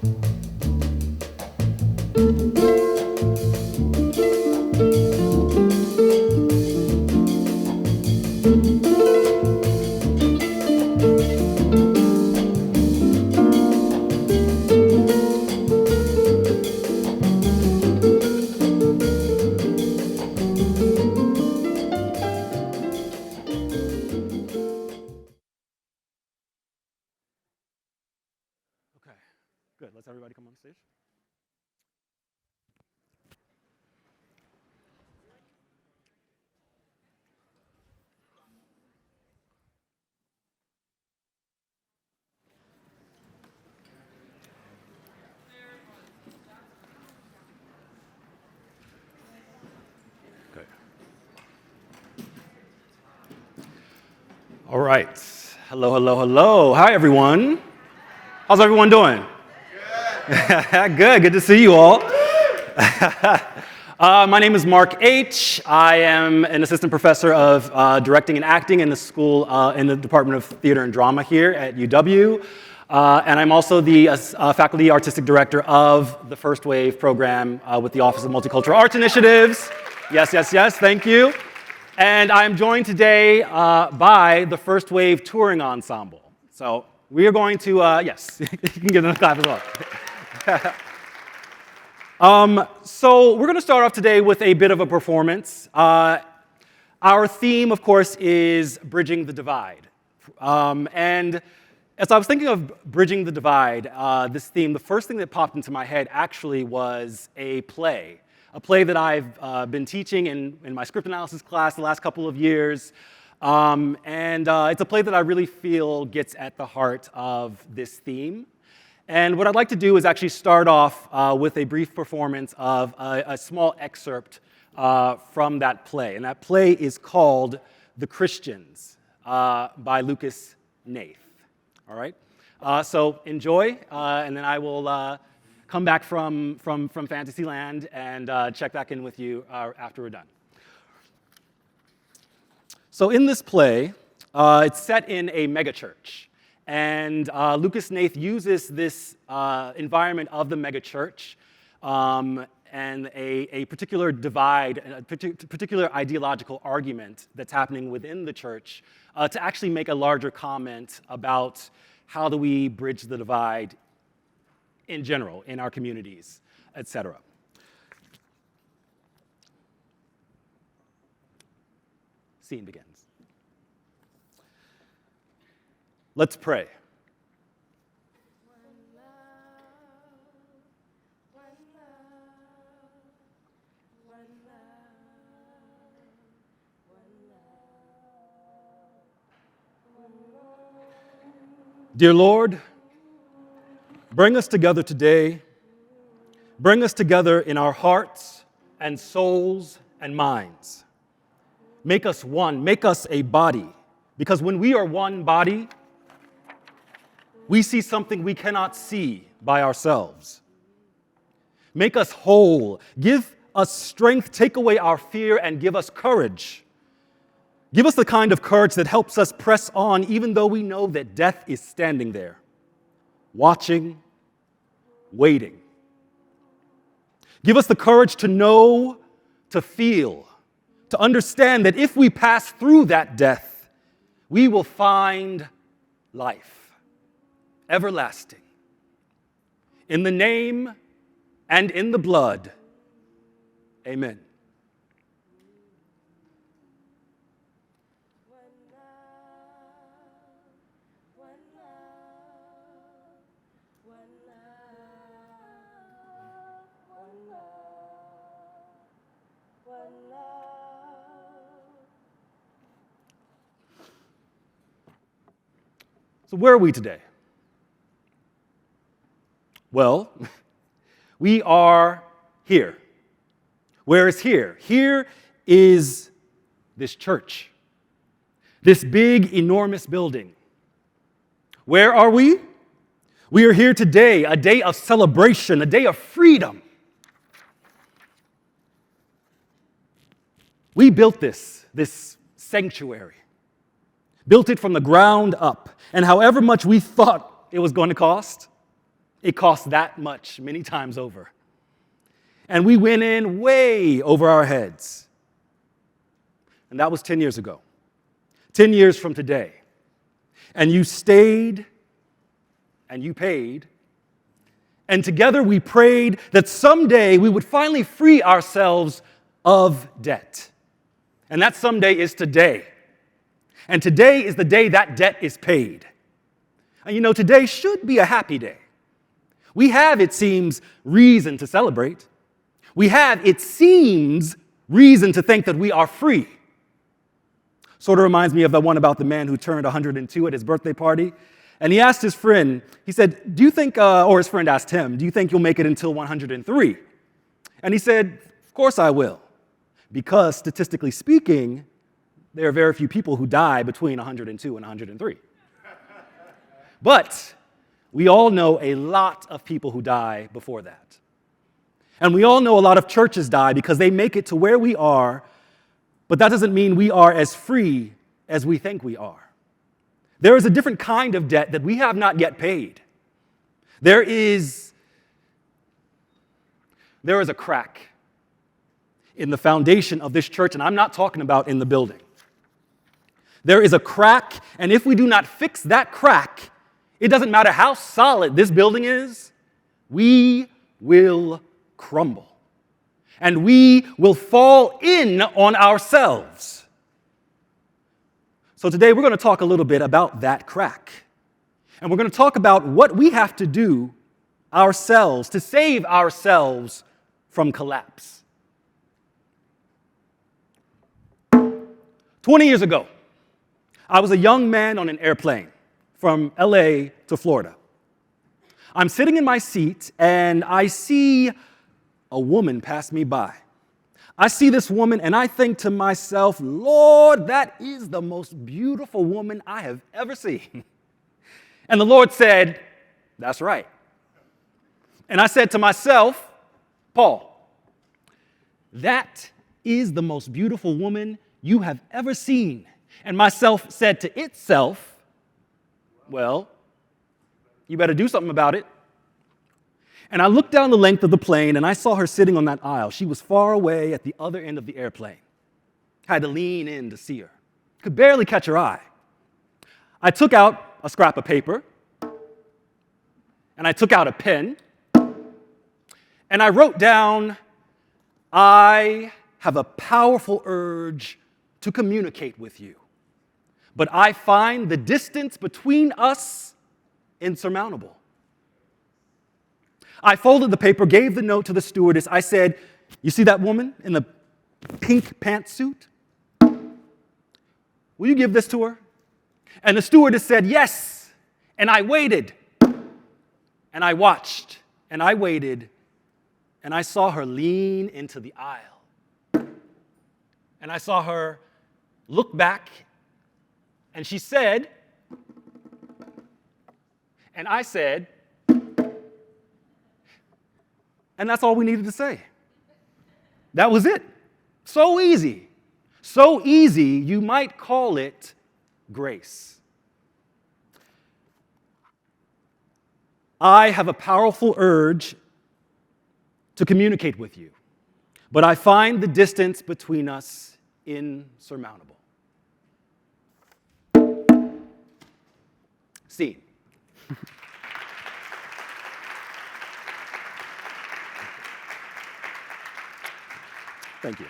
Okay, good. Let's everybody come on stage. Okay. All right. Hello, hello, hello. Hi, everyone. How's everyone doing? Good. Good to see you all. My name is Mark H. I am an assistant professor of directing and acting in the school in the Department of Theater and Drama here at UW. And I'm also the faculty artistic director of the First Wave program with the Office of Multicultural Arts Initiatives. Yes, yes, yes. Thank you. And I'm joined today by the First Wave Touring Ensemble. So we are going to, yes, you can give them a clap as well. So we're going to start off today with a bit of a performance. Our theme, of course, is Bridging the Divide. And as I was thinking of Bridging the Divide, this theme, the first thing that popped into my head actually was a play that I've been teaching in my script analysis class the last couple of years. And it's a play that I really feel gets at the heart of this theme. And what I'd like to do is actually start off with a brief performance of a small excerpt from that play. And that play is called The Christians by Lucas Nath. All right? So enjoy, and then I will come back from Fantasyland and check back in with you after we're done. So in this play, it's set in a megachurch. And Lucas Nath uses this environment of the megachurch and a particular divide, a particular ideological argument that's happening within the church to actually make a larger comment about how do we bridge the divide in general, in our communities, etc. Scene begins. Let's pray. Dear Lord, bring us together today. Bring us together in our hearts and souls and minds. Make us one, make us a body, because when we are one body, we see something we cannot see by ourselves. Make us whole, give us strength, take away our fear, and give us courage. Give us the kind of courage that helps us press on even though we know that death is standing there, watching, waiting. Give us the courage to know, to feel, to understand that if we pass through that death, we will find life, everlasting. In the name and in the blood, amen. So where are we today? Well, we are here. Where is here? Here is this church, this big, enormous building. Where are we? We are here today, a day of celebration, a day of freedom. We built this sanctuary, built it from the ground up, and however much we thought it was going to cost, It costs that much many times over. And we went in way over our heads. And that was 10 years ago. 10 years from today. And you stayed and you paid. And together we prayed that someday we would finally free ourselves of debt. And that someday is today. And today is the day that debt is paid. And you know, today should be a happy day. We have, it seems, reason to celebrate. We have, it seems, reason to think that we are free. Sort of reminds me of the one about the man who turned 102 at his birthday party. And he asked his friend, he said, do you think, or his friend asked him, do you think you'll make it until 103? And he said, of course I will. Because statistically speaking, there are very few people who die between 102 and 103. But we all know a lot of people who die before that. And we all know a lot of churches die because they make it to where we are, but that doesn't mean we are as free as we think we are. There is a different kind of debt that we have not yet paid. There is a crack in the foundation of this church, and I'm not talking about in the building. There is a crack, and if we do not fix that crack, it doesn't matter how solid this building is, we will crumble. And we will fall in on ourselves. So today we're going to talk a little bit about that crack. And we're going to talk about what we have to do ourselves to save ourselves from collapse. 20 years ago, I was a young man on an airplane from LA to Florida. I'm sitting in my seat and I see a woman pass me by. I see this woman and I think to myself, Lord, that is the most beautiful woman I have ever seen. And the Lord said, that's right. And I said to myself, Paul, that is the most beautiful woman you have ever seen. And myself said to itself, well, you better do something about it. And I looked down the length of the plane and I saw her sitting on that aisle. She was far away at the other end of the airplane. I had to lean in to see her. Could barely catch her eye. I took out a scrap of paper and I took out a pen and I wrote down, I have a powerful urge to communicate with you, but I find the distance between us insurmountable. I folded the paper, gave the note to the stewardess. I said, you see that woman in the pink pantsuit? Will you give this to her? And the stewardess said, yes. And I waited. And I watched. And I waited. And I saw her lean into the aisle. And I saw her look back. And she said, and I said, and that's all we needed to say. That was it. So easy. So easy, you might call it grace. I have a powerful urge to communicate with you, but I find the distance between us insurmountable. Scene. Thank you.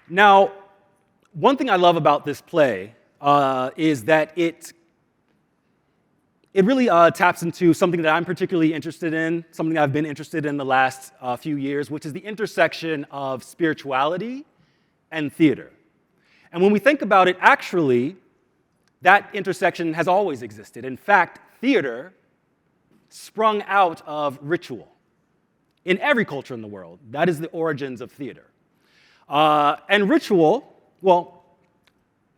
Now, one thing I love about this play is that it really taps into something that I'm particularly interested in, something I've been interested in the last few years, which is the intersection of spirituality and theater. And when we think about it, actually, that intersection has always existed. In fact, theater sprung out of ritual. In every culture in the world, that is the origins of theater. And ritual, well,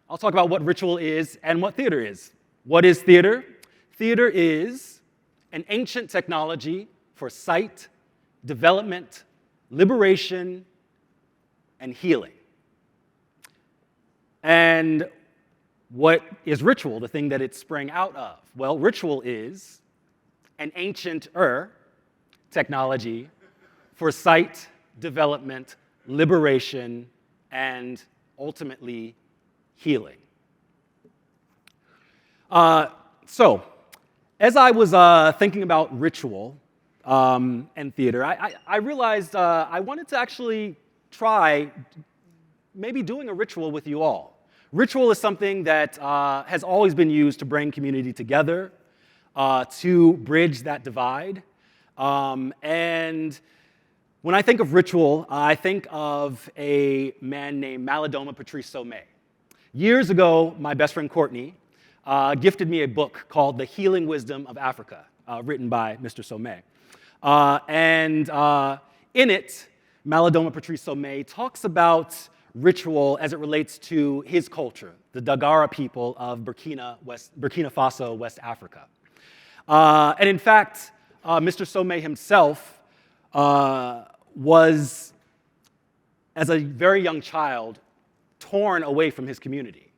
I'll talk about what ritual is and what theater is. What is theater? Theater is an ancient technology for sight, development, liberation, and healing. And what is ritual, the thing that it sprang out of? Well, ritual is an ancient-er technology for sight development, liberation, and ultimately healing. So, as I was thinking about ritual and theater, I realized I wanted to actually try maybe doing a ritual with you all. Ritual is something that has always been used to bring community together, to bridge that divide. And when I think of ritual, I think of a man named Malidoma Patrice Somé. Years ago, my best friend Courtney gifted me a book called The Healing Wisdom of Africa, written by Mr. Somé. And in it, Malidoma Patrice Somé talks about ritual as it relates to his culture, the Dagara people of Burkina Faso, West Africa. And in fact, Mr. Somé himself was, as a very young child, torn away from his community.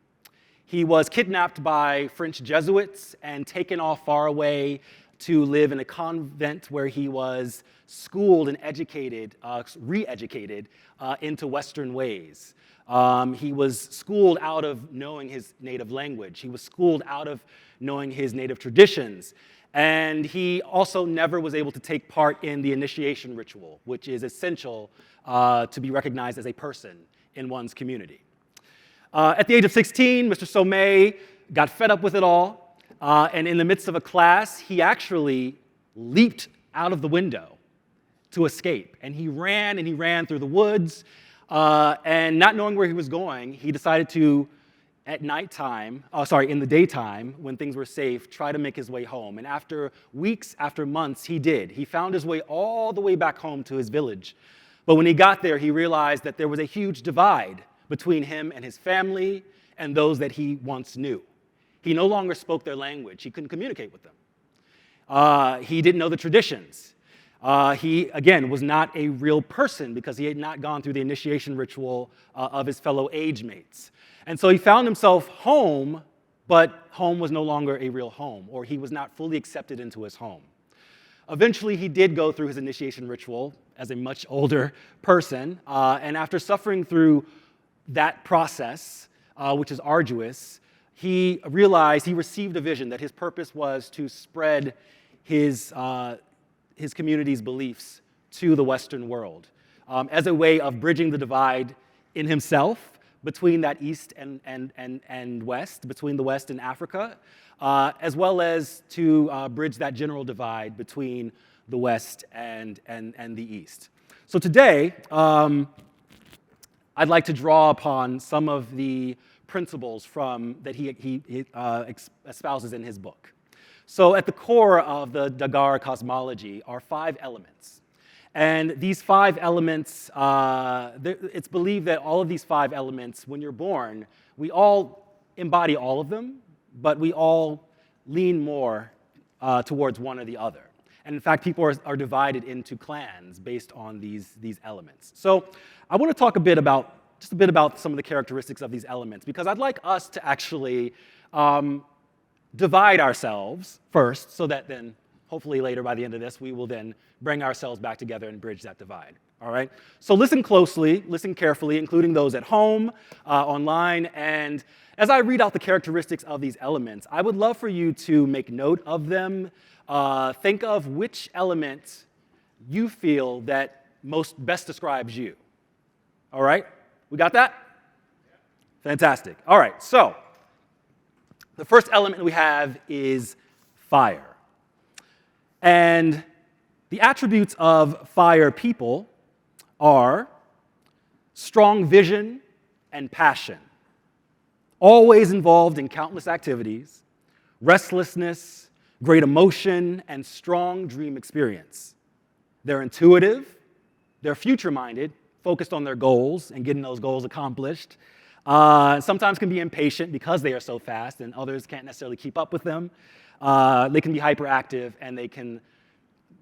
He was kidnapped by French Jesuits and taken off far away to live in a convent where he was schooled and educated, re-educated into Western ways. He was schooled out of knowing his native language. He was schooled out of knowing his native traditions. And he also never was able to take part in the initiation ritual, which is essential to be recognized as a person in one's community. At the age of 16, Mr. Somé got fed up with it all, and in the midst of a class, he actually leaped out of the window to escape. And he ran through the woods, and not knowing where he was going, he decided to, at nighttime, in the daytime, when things were safe, try to make his way home. And after weeks, after months, he did. He found his way all the way back home to his village. But when he got there, he realized that there was a huge divide between him and his family and those that he once knew. He no longer spoke their language. He couldn't communicate with them. He didn't know the traditions. He, again, was not a real person because he had not gone through the initiation ritual of his fellow age mates. And so he found himself home, but home was no longer a real home, or he was not fully accepted into his home. Eventually, he did go through his initiation ritual as a much older person, and after suffering through that process, which is arduous, he received a vision that his purpose was to spread his community's beliefs to the Western world as a way of bridging the divide in himself between that East and West, between the West and Africa, as well as to bridge that general divide between the West and the East. So today, I'd like to draw upon some of the principles that he espouses in his book. So at the core of the Dagara cosmology are 5 elements. And these 5 elements, it's believed that all of these 5 elements, when you're born, we all embody all of them, but we all lean more towards one or the other. And in fact, people are divided into clans based on these elements. So I want to talk just a bit about some of the characteristics of these elements, because I'd like us to actually divide ourselves first, so that then hopefully later by the end of this, we will then bring ourselves back together and bridge that divide, all right? So listen closely, listen carefully, including those at home, online, and as I read out the characteristics of these elements, I would love for you to make note of them. Think of which element you feel that best describes you, all right? We got that? Fantastic. All right, so the first element we have is fire. And the attributes of fire people are strong vision and passion, always involved in countless activities, restlessness, great emotion, and strong dream experience. They're intuitive, they're future-minded, focused on their goals and getting those goals accomplished. Sometimes can be impatient because they are so fast and others can't necessarily keep up with them. They can be hyperactive and they can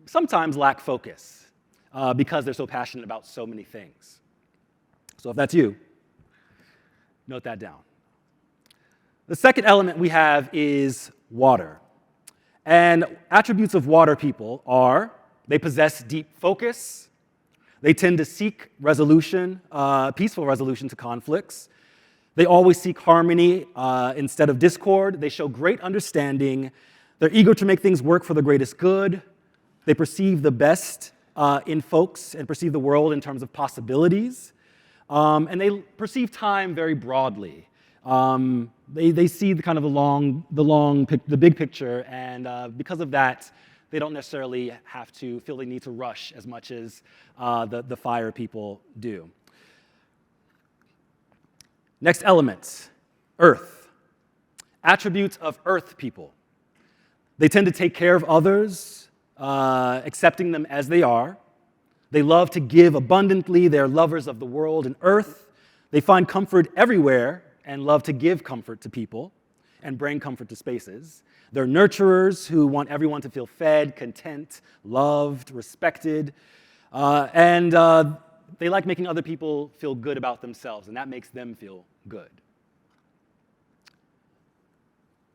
sometimes lack focus because they're so passionate about so many things. So if that's you, note that down. The second element we have is water. And attributes of water people are they possess deep focus, they tend to seek resolution, peaceful resolution to conflicts, they always seek harmony instead of discord, they show great understanding, they're eager to make things work for the greatest good, they perceive the best in folks and perceive the world in terms of possibilities, and they perceive time very broadly. They see the kind of the big picture, and because of that, they don't necessarily have to feel they need to rush as much as the fire people do. Next element, earth. Attributes of earth people. They tend to take care of others, accepting them as they are. They love to give abundantly. They're lovers of the world and earth. They find comfort everywhere and love to give comfort to people and bring comfort to spaces. They're nurturers who want everyone to feel fed, content, loved, respected, and they like making other people feel good about themselves, and that makes them feel good.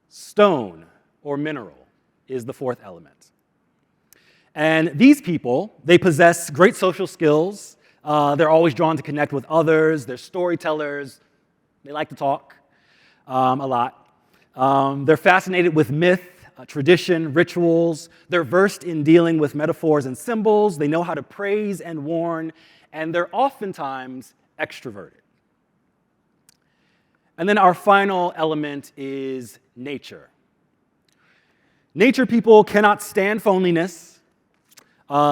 Stone, or mineral, is the fourth element. And these people, they possess great social skills. They're always drawn to connect with others. They're storytellers. They like to talk a lot. They're fascinated with myth, tradition, rituals. They're versed in dealing with metaphors and symbols. They know how to praise and warn, and they're oftentimes extroverted. And then our final element is nature. Nature people cannot stand phoniness.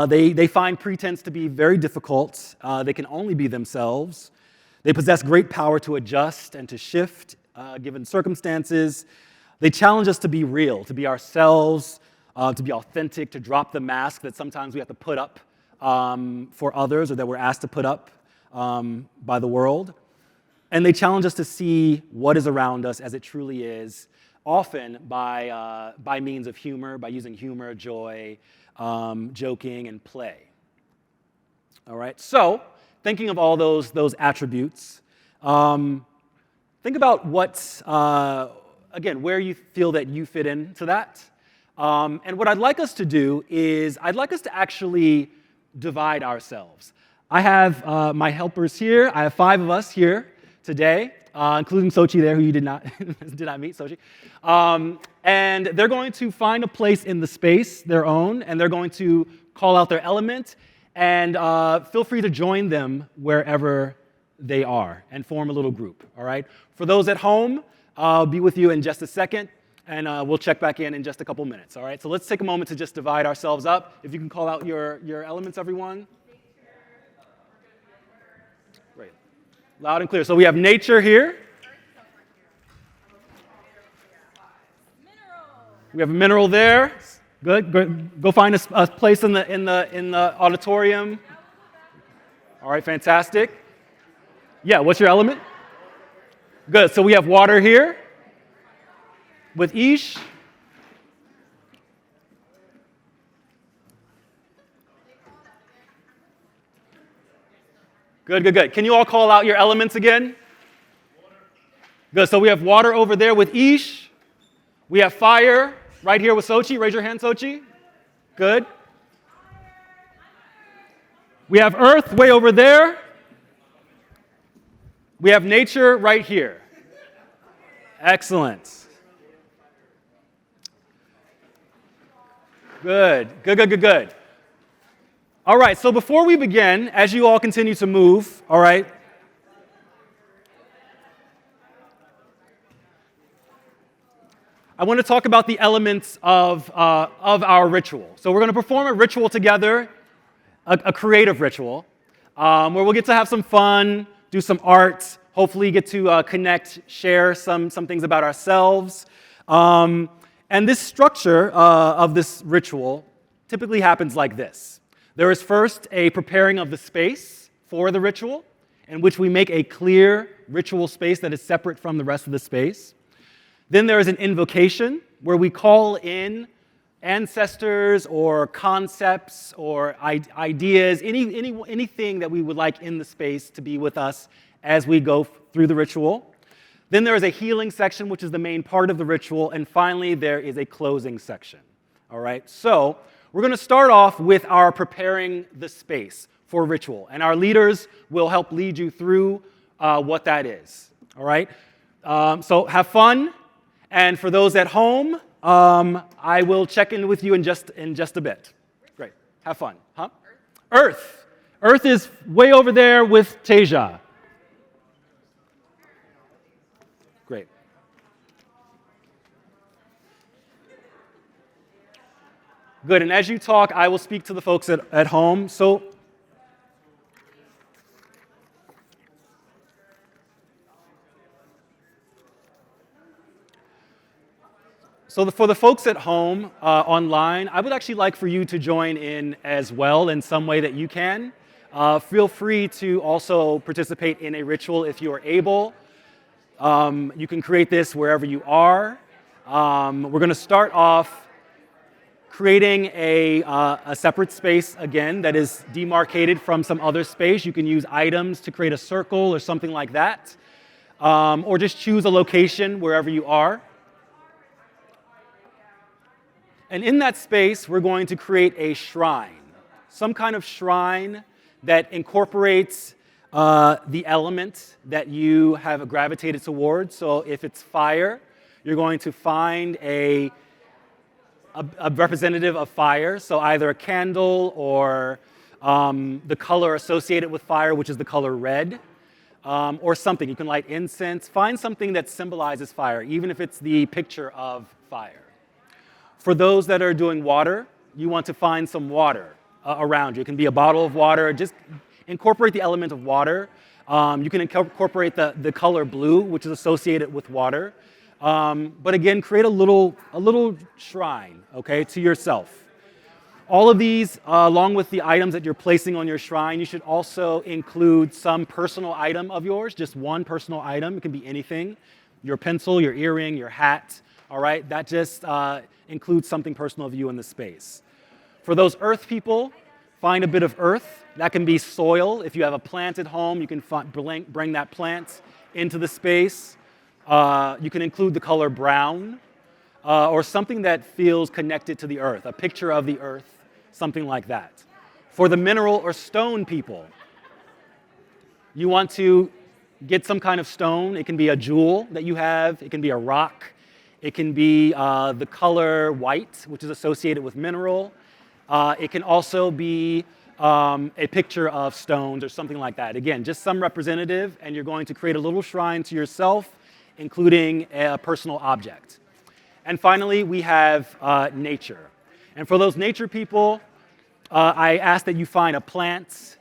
They find pretense to be very difficult. They can only be themselves. They possess great power to adjust and to shift given circumstances. They challenge us to be real, to be ourselves, to be authentic, to drop the mask that sometimes we have to put up for others or that we're asked to put up by the world. And they challenge us to see what is around us as it truly is, often by means of humor, by using humor, joy, joking, and play. All right, so thinking of all those attributes, think about where you feel that you fit into that. And what I'd like us to do is I'd like us to actually divide ourselves. I have my helpers here. I have 5 of us here today, including Sochi there, who you did not meet, Sochi. And they're going to find a place in the space, their own, and they're going to call out their element, and feel free to join them wherever they are and form a little group, all right? For those at home, I'll be with you in just a second, and we'll check back in just a couple minutes, all right? So let's take a moment to just divide ourselves up. If you can call out your elements, everyone. Great. Loud and clear. So we have nature here. We have a mineral there. Good. Go find a place in the auditorium. All right, fantastic. Yeah, what's your element? Good. So we have water here with Ish. Good. Can you all call out your elements again? Good. So we have water over there with Ish. We have fire right here with Sochi. Raise your hand, Sochi. Good. We have earth way over there. We have nature right here. Excellent. Good. All right, so before we begin, as you all continue to move, all right, I want to talk about the elements of our ritual. So we're going to perform a ritual together, a creative ritual, where we'll get to have some fun, do some art, hopefully get to connect, share some things about ourselves. And this structure of this ritual typically happens like this. There is first a preparing of the space for the ritual, in which we make a clear ritual space that is separate from the rest of the space. Then there is an invocation, where we call in ancestors or concepts or ideas, anything that we would like in the space to be with us as we go through the ritual. Then there is a healing section, which is the main part of the ritual. And finally, there is a closing section. All right, so we're going to start off with our preparing the space for ritual, and our leaders will help lead you through what that is. All right, so have fun, and for those at home, I will check in with you in just a bit. Great, have fun, huh? Earth. Earth is way over there with Teja. Great. Good, and as you talk, I will speak to the folks at home. So for the folks at home online, I would actually like for you to join in as well in some way that you can. Feel free to also participate in a ritual if you are able. You can create this wherever you are. We're going to start off creating a separate space, again, that is demarcated from some other space. You can use items to create a circle or something like that. Or just choose a location wherever you are. And in that space, we're going to create a shrine, some kind of shrine that incorporates the element that you have gravitated towards. So if it's fire, you're going to find a representative of fire, so either a candle or the color associated with fire, which is the color red, or something. You can light incense. Find something that symbolizes fire, even if it's the picture of fire. For those that are doing water, you want to find some water around you. It can be a bottle of water. Just incorporate the element of water. You can incorporate the color blue, which is associated with water. But again, create a little shrine, okay, to yourself. All of these, along with the items that you're placing on your shrine, you should also include some personal item of yours, just one personal item. It can be anything, your pencil, your earring, your hat, all right? That just includes something personal of you in the space. For those earth people, find a bit of earth. That can be soil. If you have a plant at home, you can bring that plant into the space. You can include the color brown or something that feels connected to the earth, a picture of the earth, something like that. For the mineral or stone people, you want to get some kind of stone. It can be a jewel that you have. It can be a rock. It can be the color white, which is associated with mineral. It can also be a picture of stones or something like that. Again, just some representative, and you're going to create a little shrine to yourself, including a personal object. And finally, we have nature. And for those nature people, I ask that you find a plant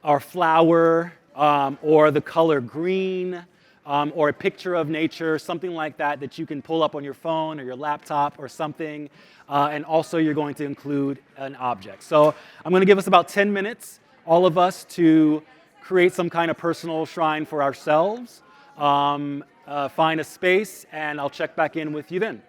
or flower or the color green or a picture of nature, something like that that you can pull up on your phone or your laptop or something. And also you're going to include an object. So I'm going to give us about 10 minutes, all of us, to create some kind of personal shrine for ourselves. Find a space, and I'll check back in with you then.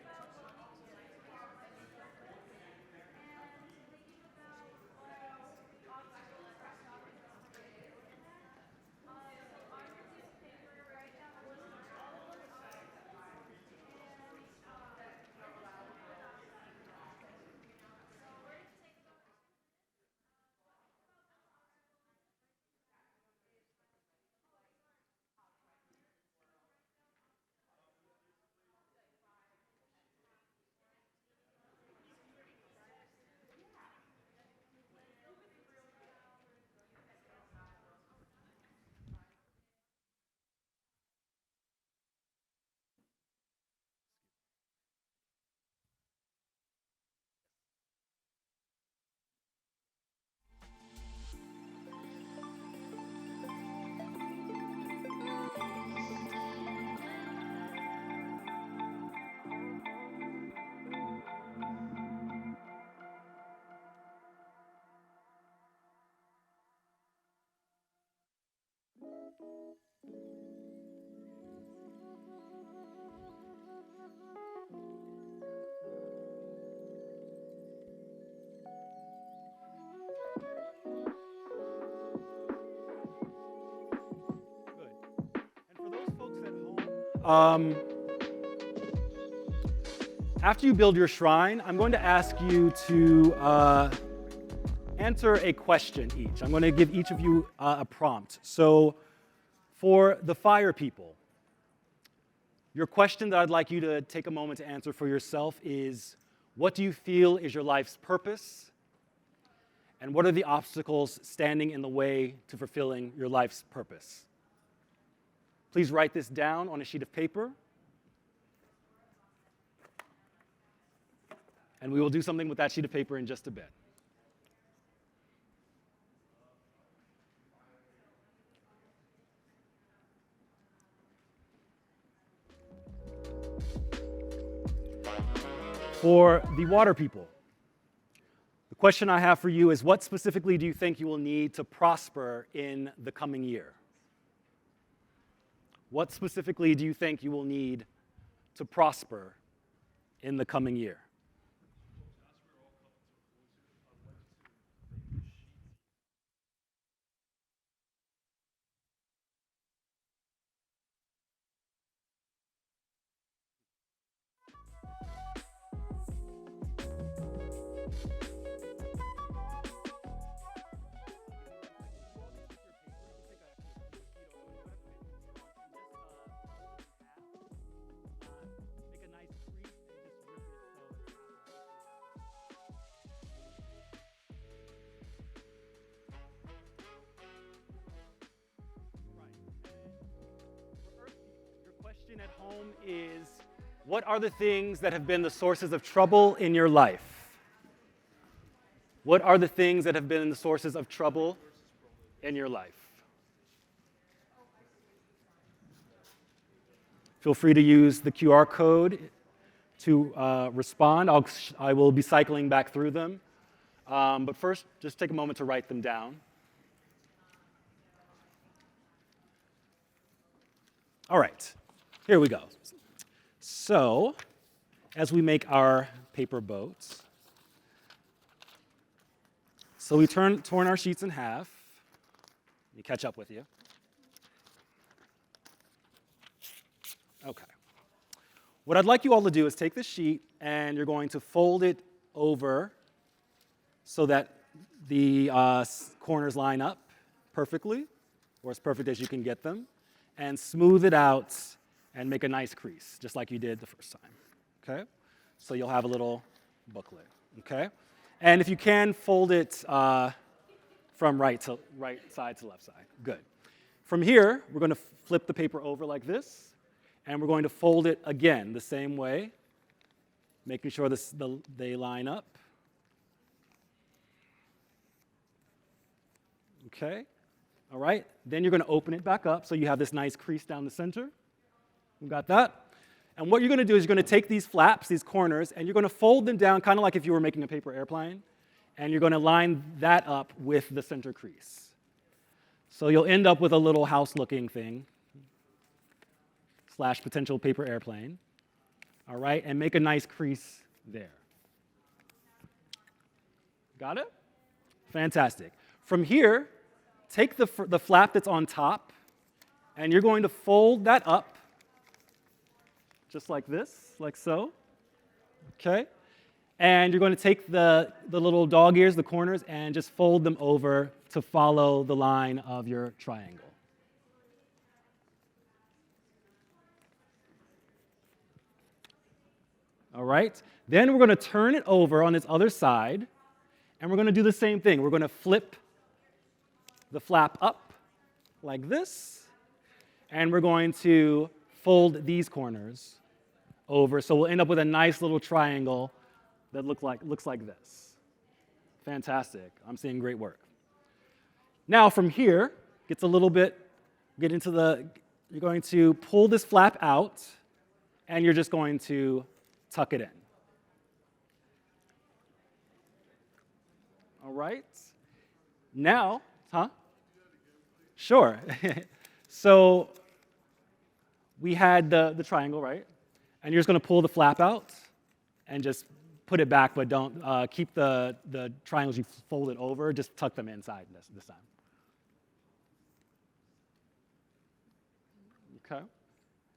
After you build your shrine, I'm going to ask you to answer a question each. I'm going to give each of you a prompt. So for the fire people, your question that I'd like you to take a moment to answer for yourself is, what do you feel is your life's purpose? And what are the obstacles standing in the way to fulfilling your life's purpose? Please write this down on a sheet of paper. And we will do something with that sheet of paper in just a bit. For the water people, the question I have for you is, what specifically do you think you will need to prosper in the coming year? What specifically do you think you will need to prosper in the coming year? At home is, what are the things that have been the sources of trouble in your life? What are the things that have been the sources of trouble in your life? Feel free to use the QR code to respond. I will be cycling back through them. But first, just take a moment to write them down. All right. Here we go. So, as we make our paper boats, so we torn our sheets in half. Let me catch up with you. Okay. What I'd like you all to do is take this sheet and you're going to fold it over so that the corners line up perfectly, or as perfect as you can get them, and smooth it out and make a nice crease, just like you did the first time, okay? So you'll have a little booklet, okay? And if you can, fold it from right side to left side. Good. From here, we're going to flip the paper over like this, and we're going to fold it again the same way, making sure they line up. Okay? All right? Then you're going to open it back up so you have this nice crease down the center. You got that? And what you're going to do is you're going to take these flaps, these corners, and you're going to fold them down kind of like if you were making a paper airplane, and you're going to line that up with the center crease. So you'll end up with a little house-looking thing, / potential paper airplane, all right? And make a nice crease there. Got it? Fantastic. From here, take the flap that's on top, and you're going to fold that up just like this, like so, okay? And you're going to take the little dog ears, the corners, and just fold them over to follow the line of your triangle. All right? Then we're going to turn it over on its other side, and we're going to do the same thing. We're going to flip the flap up like this, and we're going to fold these corners over, so we'll end up with a nice little triangle that looks like this. Fantastic. I'm seeing great work. Now from here, you're going to pull this flap out, and you're just going to tuck it in. All right? Now, Sure. So we had the triangle, right? And you're just going to pull the flap out and just put it back, but don't keep the triangles you folded over, just tuck them inside this time. Okay.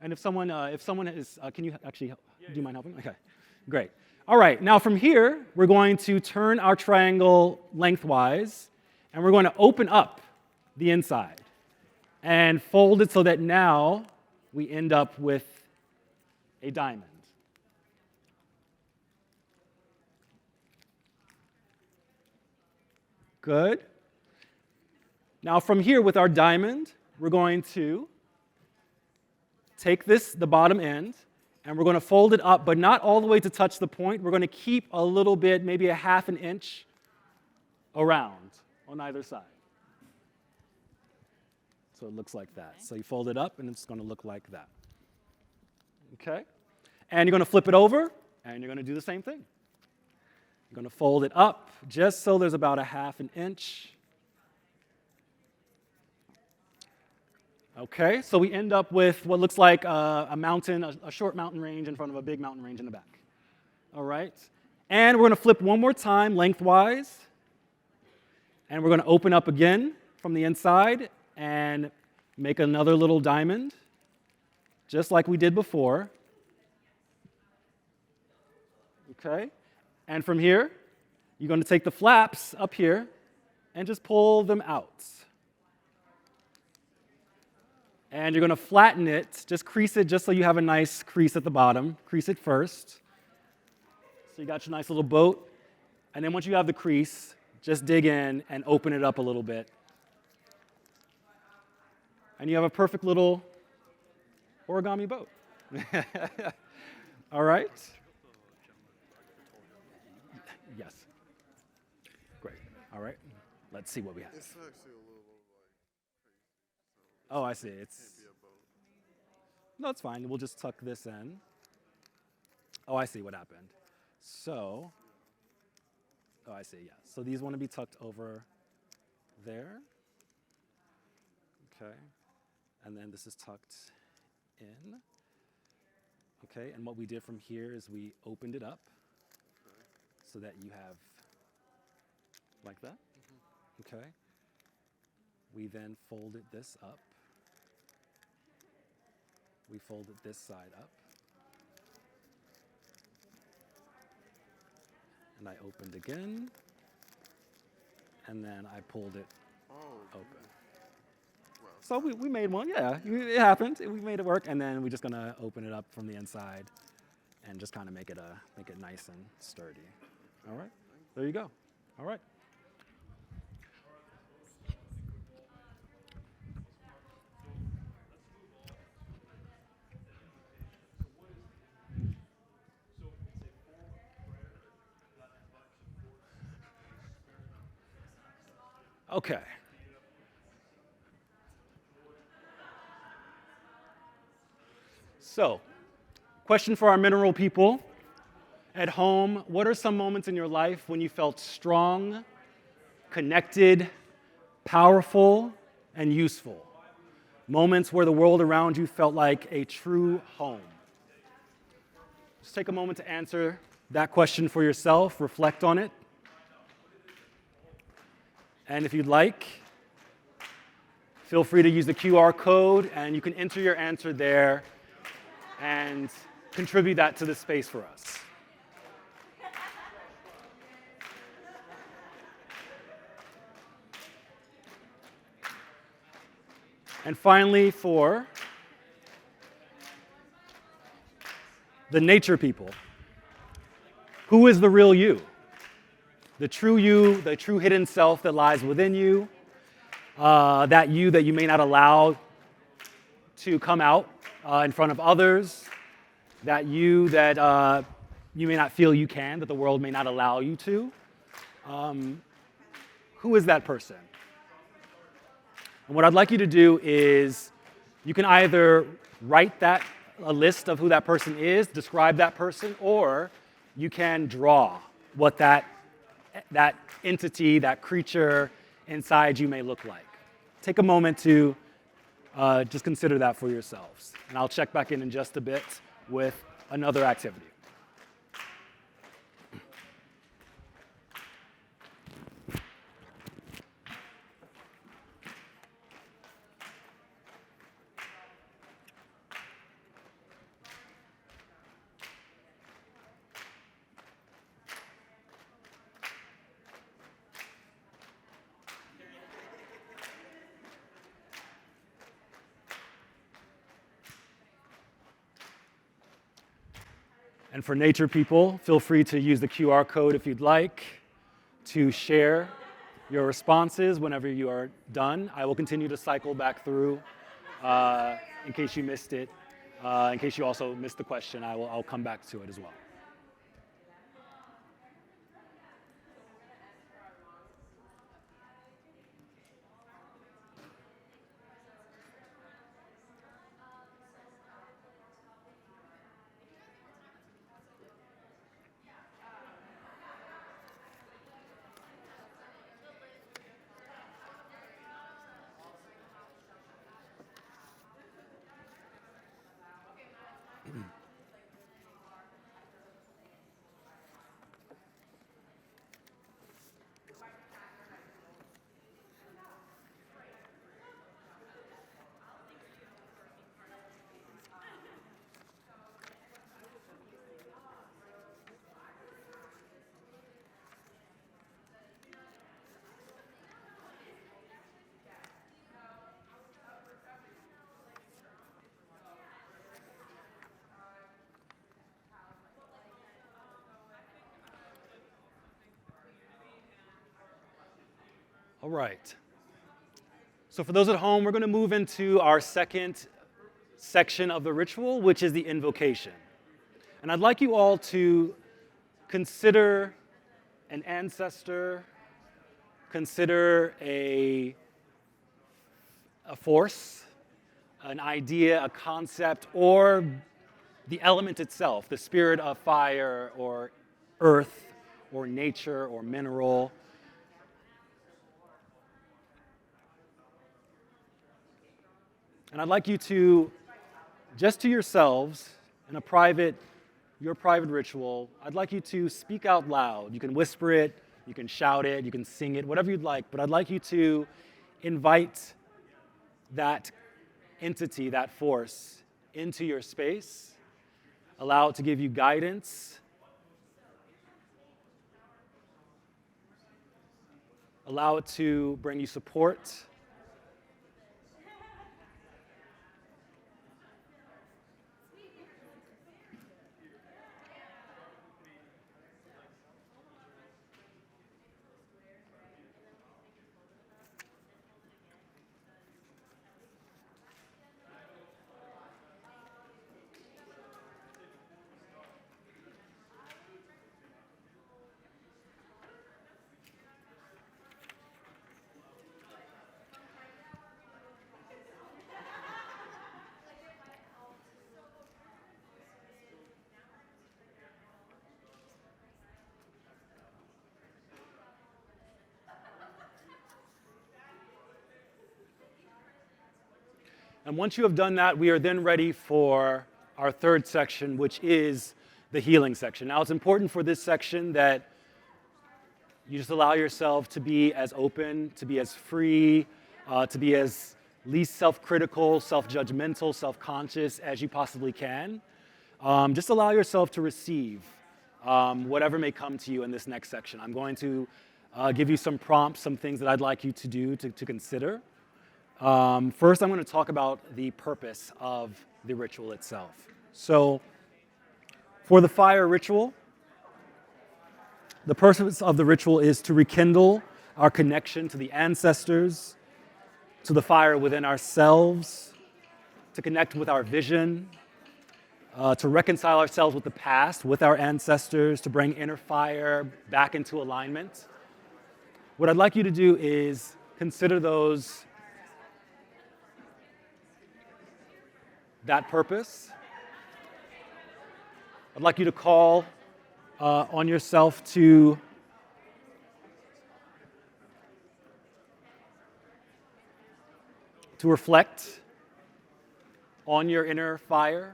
And if someone is, can you actually, do you mind helping? Okay. Great. All right, now from here, we're going to turn our triangle lengthwise, and we're going to open up the inside and fold it so that now we end up with a diamond. Good. Now from here with our diamond, we're going to take the bottom end, and we're going to fold it up, but not all the way to touch the point. We're going to keep a little bit, maybe a half an inch around on either side. So it looks like that. So you fold it up, and it's going to look like that. Okay? And you're going to flip it over, and you're going to do the same thing. You're going to fold it up just so there's about a half an inch. Okay, so we end up with what looks like a mountain, a short mountain range in front of a big mountain range in the back. All right, and we're going to flip one more time lengthwise, and we're going to open up again from the inside and make another little diamond, just like we did before. Okay, and from here, you're going to take the flaps up here and just pull them out. And you're going to flatten it, just crease it just so you have a nice crease at the bottom. Crease it first. So you got your nice little boat. And then once you have the crease, just dig in and open it up a little bit. And you have a perfect little origami boat. All right? Yes. Great. All right. Let's see what we have. Oh, I see. No, it's fine. We'll just tuck this in. Oh, I see what happened. So, oh, I see, yeah. So these want to be tucked over there. Okay. And then this is tucked in. Okay, and what we did from here is we opened it up so that you have like that. Okay. We then folded this up. We folded this side up. And I opened again. And then I pulled it open. Well, so we made one, yeah. It happened. We made it work. And then we're just going to open it up from the inside and just kind of make it nice and sturdy. All right? There you go. All right. Okay. So, question for our mineral people at home. What are some moments in your life when you felt strong, connected, powerful, and useful? Moments where the world around you felt like a true home. Just take a moment to answer that question for yourself, reflect on it. And if you'd like, feel free to use the QR code, and you can enter your answer there and contribute that to the space for us. And finally, for the nature people, who is the real you? The true hidden self that lies within you, that you may not allow to come out in front of others, that you may not feel you can, that the world may not allow you to. Who is that person? And what I'd like you to do is you can either write a list of who that person is, describe that person, or you can draw what that entity, that creature inside you may look like. Take a moment to just consider that for yourselves. And I'll check back in just a bit with another activity. And for nature people, feel free to use the QR code if you'd like to share your responses whenever you are done. I will continue to cycle back through in case you missed it. In case you also missed the question, I'll come back to it as well. All right. So for those at home, we're going to move into our second section of the ritual, which is the invocation. And I'd like you all to consider an ancestor, consider a force, an idea, a concept, or the element itself, the spirit of fire or earth or nature or mineral. And I'd like you to, just to yourselves, in your private ritual, I'd like you to speak out loud. You can whisper it, you can shout it, you can sing it, whatever you'd like, but I'd like you to invite that entity, that force, into your space. Allow it to give you guidance. Allow it to bring you support. And once you have done that, we are then ready for our third section, which is the healing section. Now, it's important for this section that you just allow yourself to be as open, to be as free, to be as least self-critical, self-judgmental, self-conscious as you possibly can. Just allow yourself to receive whatever may come to you in this next section. I'm going to give you some prompts, some things that I'd like you to do to consider. First, I'm going to talk about the purpose of the ritual itself. So, for the fire ritual, the purpose of the ritual is to rekindle our connection to the ancestors, to the fire within ourselves, to connect with our vision, to reconcile ourselves with the past, with our ancestors, to bring inner fire back into alignment. What I'd like you to do is consider that purpose. I'd like you to call on yourself to reflect on your inner fire.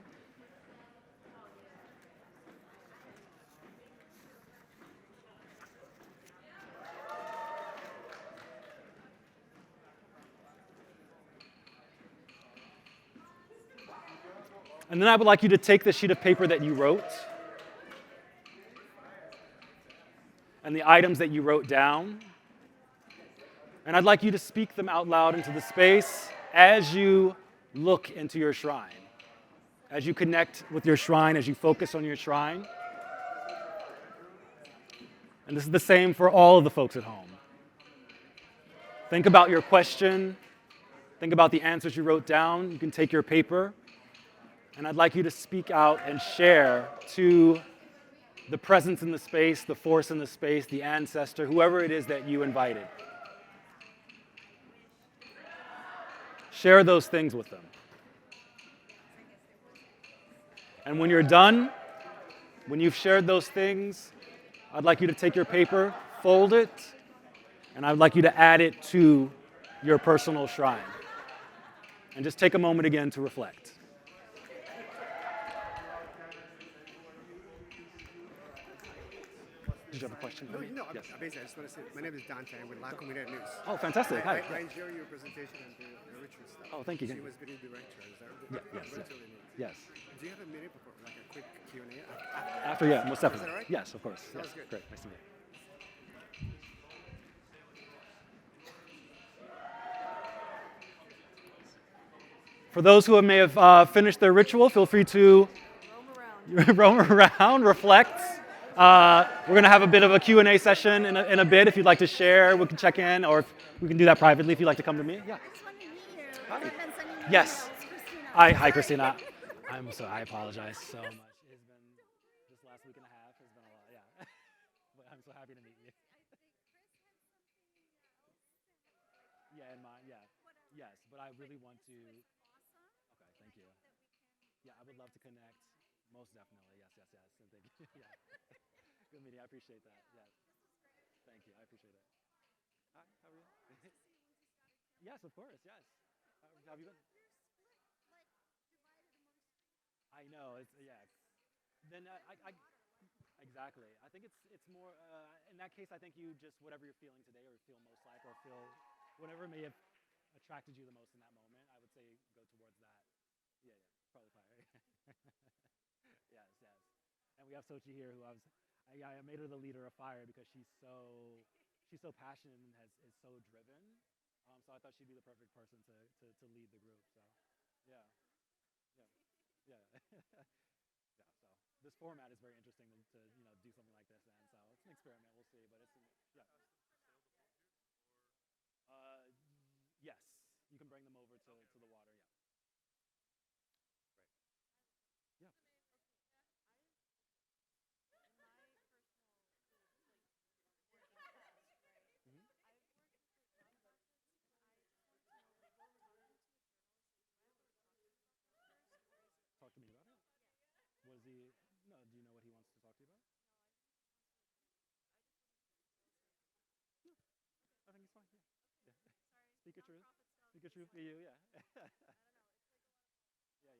And then I would like you to take the sheet of paper that you wrote and the items that you wrote down, and I'd like you to speak them out loud into the space as you look into your shrine. as you connect with your shrine, as you focus on your shrine. And this is the same for all of the folks at home. Think about your question. Think about the answers you wrote down. You can take your paper. And I'd like you to speak out and share to the presence in the space, the force in the space, the ancestor, whoever it is that you invited. Share those things with them. And when you're done, when you've shared those things, I'd like you to take your paper, fold it, and I'd like you to add it to your personal shrine. And just take a moment again to reflect. Did you have a question? No, Yes. basically, I just want to say, my name is Dante. I'm with La Comunidad News. Oh, fantastic. Hi. I enjoy your presentation and the ritual stuff. Oh, thank you. She was very direct. Is that Yeah, yes, yes. really neat. Yes. Do you have a minute for like a quick Q&A? After, yeah, most definitely. Is that all right? Yes, of course. Sounds Yes. good. Great. Nice to meet you. For those who may have finished their ritual, feel free to roam around, reflect. We're going to have a bit of a Q&A session in a bit. If you'd like to share, we can check in, or if we can do that privately if you'd like to come to me. Yeah. I just wanted to meet you. Hi. I've been sending you Yes. emails, Christina. Hi, Christina. I apologize so much. It's been this last week and a half has been a lot. Yeah. But I'm so happy to meet you. Yeah, in mind. Yeah. Yes, but I really want to. Okay, thank you. Yeah, I would love to connect. Most definitely. Yes, yes, yes. And thank you. Yeah. Good meeting. I appreciate that. Yes. Thank you. I appreciate it. Hi, how are you? Yes, of course. Yes. How have you been? I know. It's yeah. Then I exactly. I think it's more in that case. I think you just whatever you're feeling today, or feel most like, or feel whatever may have attracted you the most in that moment. I would say go towards that. Yeah, yeah. Probably fire. Yes, yes. And we have Sochi here, who I made her the leader of fire because she's so passionate and is so driven. So I thought she'd be the perfect person to lead the group. So yeah, yeah, yeah. Yeah. So this format is very interesting to do something like this, and so it's an experiment. We'll see, but yeah. Yes, you can bring them over to the water. Yeah. Great. Yeah. Hmm. Talk to me about it. Was he? No. Do you know what he wants to talk to you about? No. I think he's fine. Yeah. Yeah. Speak your truth. Speak your truth for you. Yeah. Yeah. Yeah.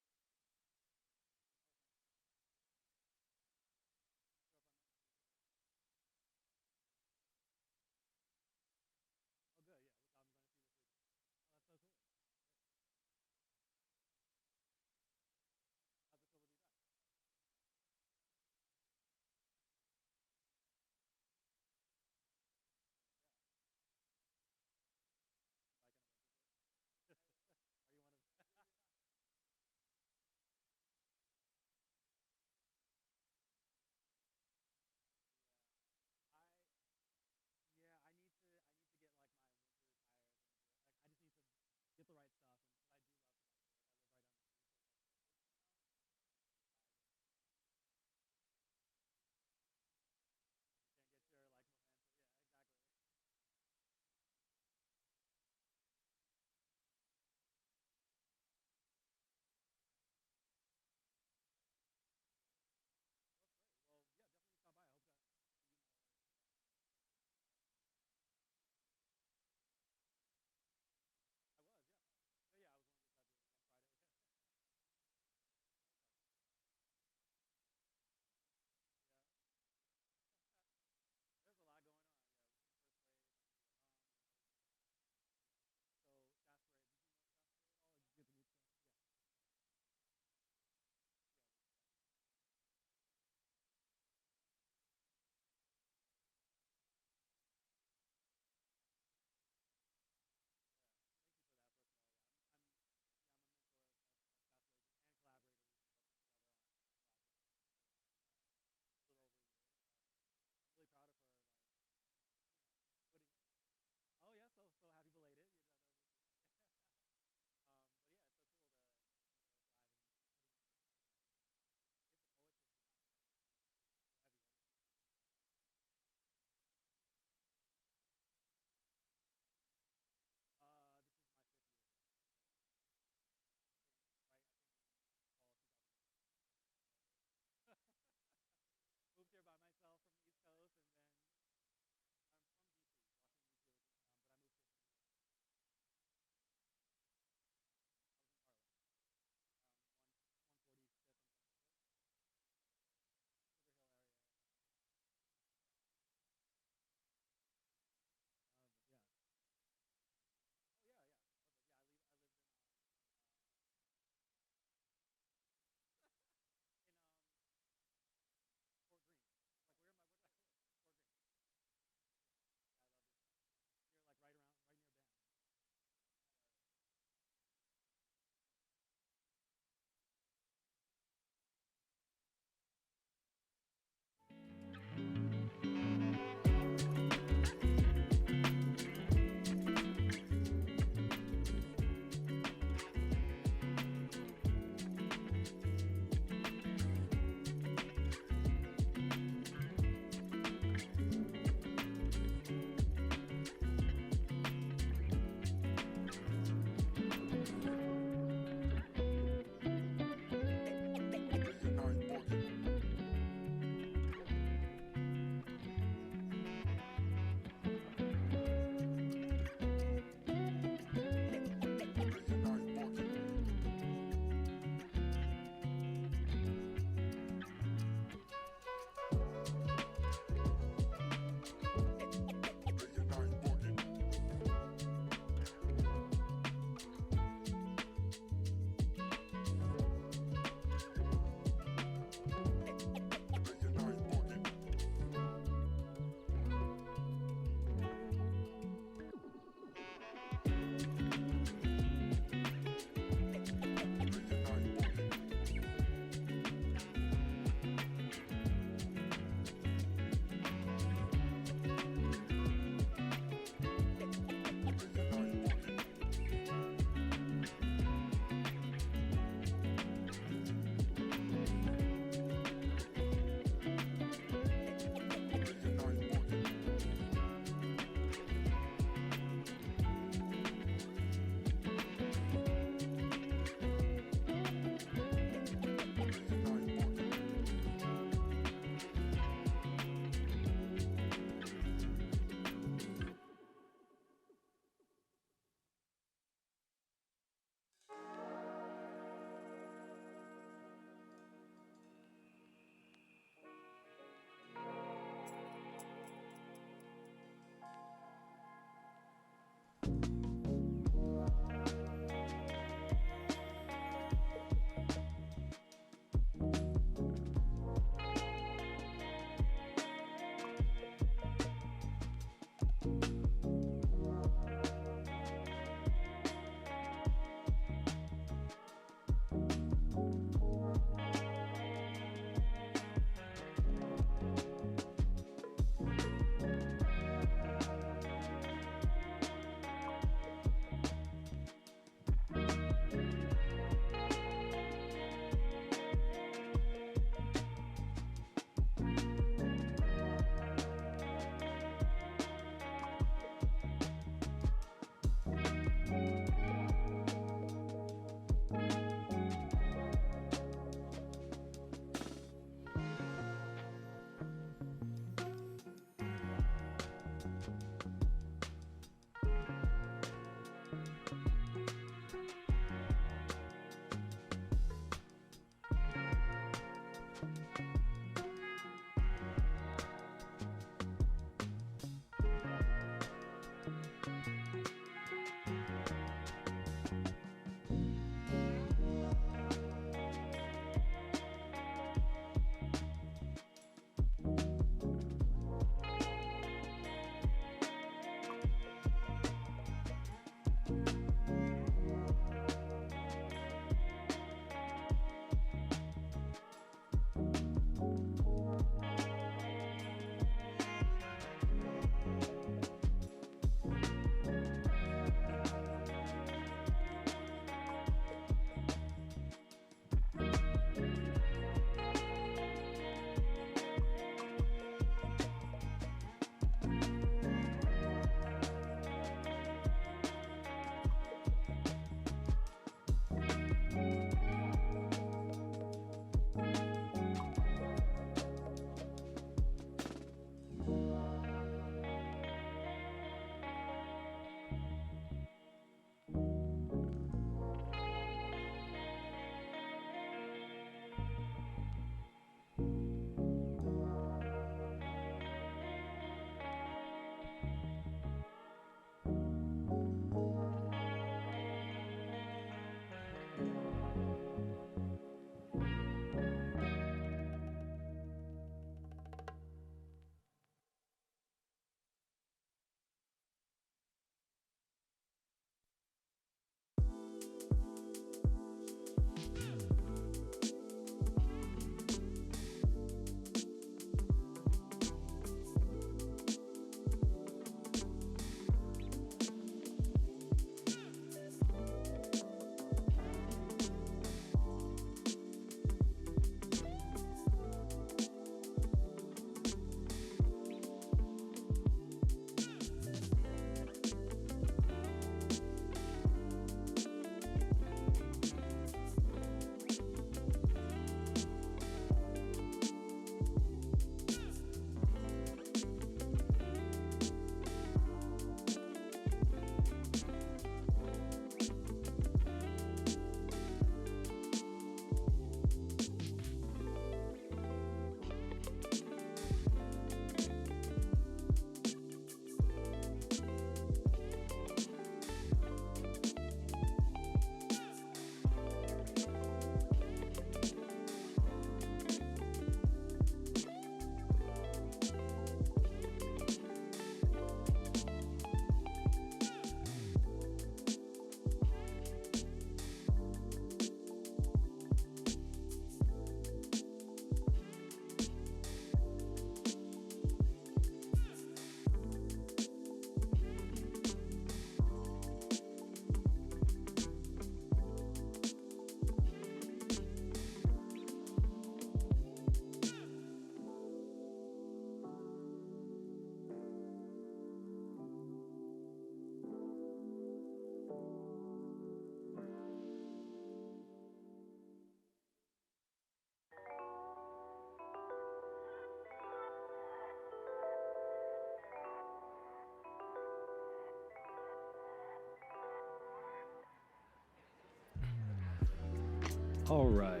All right.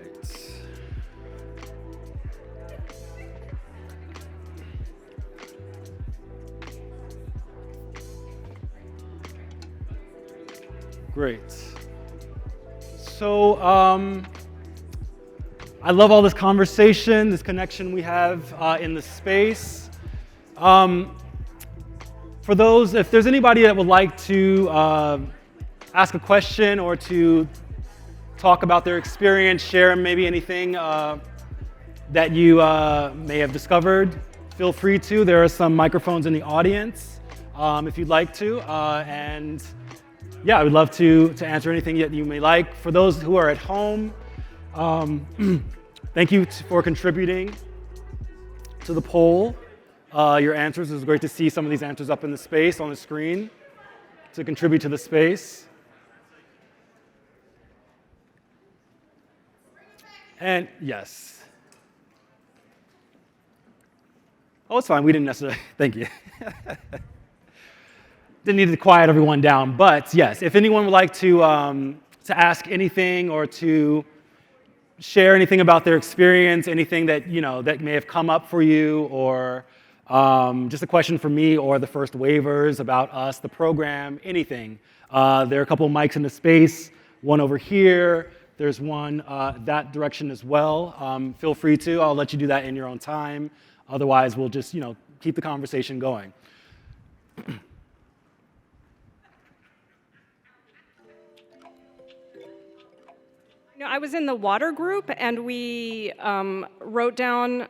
Great. So, I love all this conversation, this connection we have in the space. For those, if there's anybody that would like to ask a question or to talk about their experience, share maybe anything that you may have discovered, feel free to. There are some microphones in the audience if you'd like to. And yeah, I would love to answer anything that you may like. For those who are at home, thank you for contributing to the poll. Your answers. It was great to see some of these answers up in the space on the screen to contribute to the space. And yes. Oh, it's fine. We didn't necessarily. Thank you. Didn't need to quiet everyone down, but yes, if anyone would like to ask anything or to share anything about their experience, anything that that may have come up for you, or just a question for me or the first waivers about us, the program, anything. There are a couple of mics in the space. One over here. There's one that direction as well. Feel free to. I'll let you do that in your own time. Otherwise, we'll just keep the conversation going. I was in the water group, and we wrote down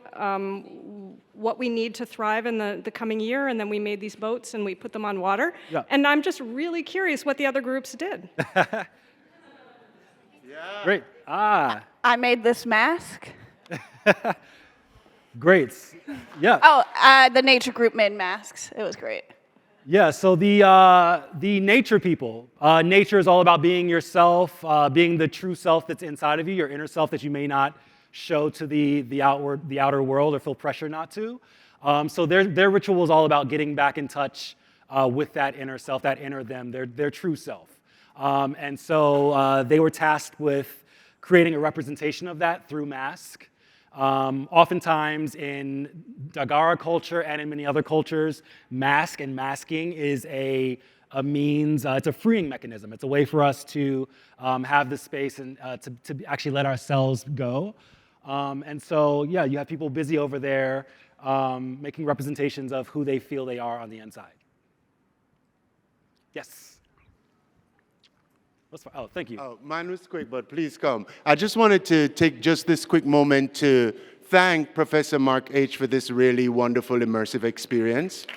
what we need to thrive in the coming year, and then we made these boats and we put them on water. Yeah. And I'm just really curious what the other groups did. Great. I made this mask. Great. Yeah. Oh, the nature group made masks. It was great. Yeah, so the nature people. Nature is all about being yourself, being the true self that's inside of you, your inner self that you may not show to the outer world or feel pressure not to. So their ritual is all about getting back in touch with that inner self, that inner them, their true self. And so they were tasked with creating a representation of that through mask. Oftentimes in Dagara culture and in many other cultures, mask and masking is a means, it's a freeing mechanism. It's a way for us to have the space and to actually let ourselves go. And so, yeah, you have people busy over there making representations of who they feel they are on the inside. Yes. Oh, thank you. Oh, mine was quick, but please come. I just wanted to take just this quick moment to thank Professor Mark H. for this really wonderful immersive experience.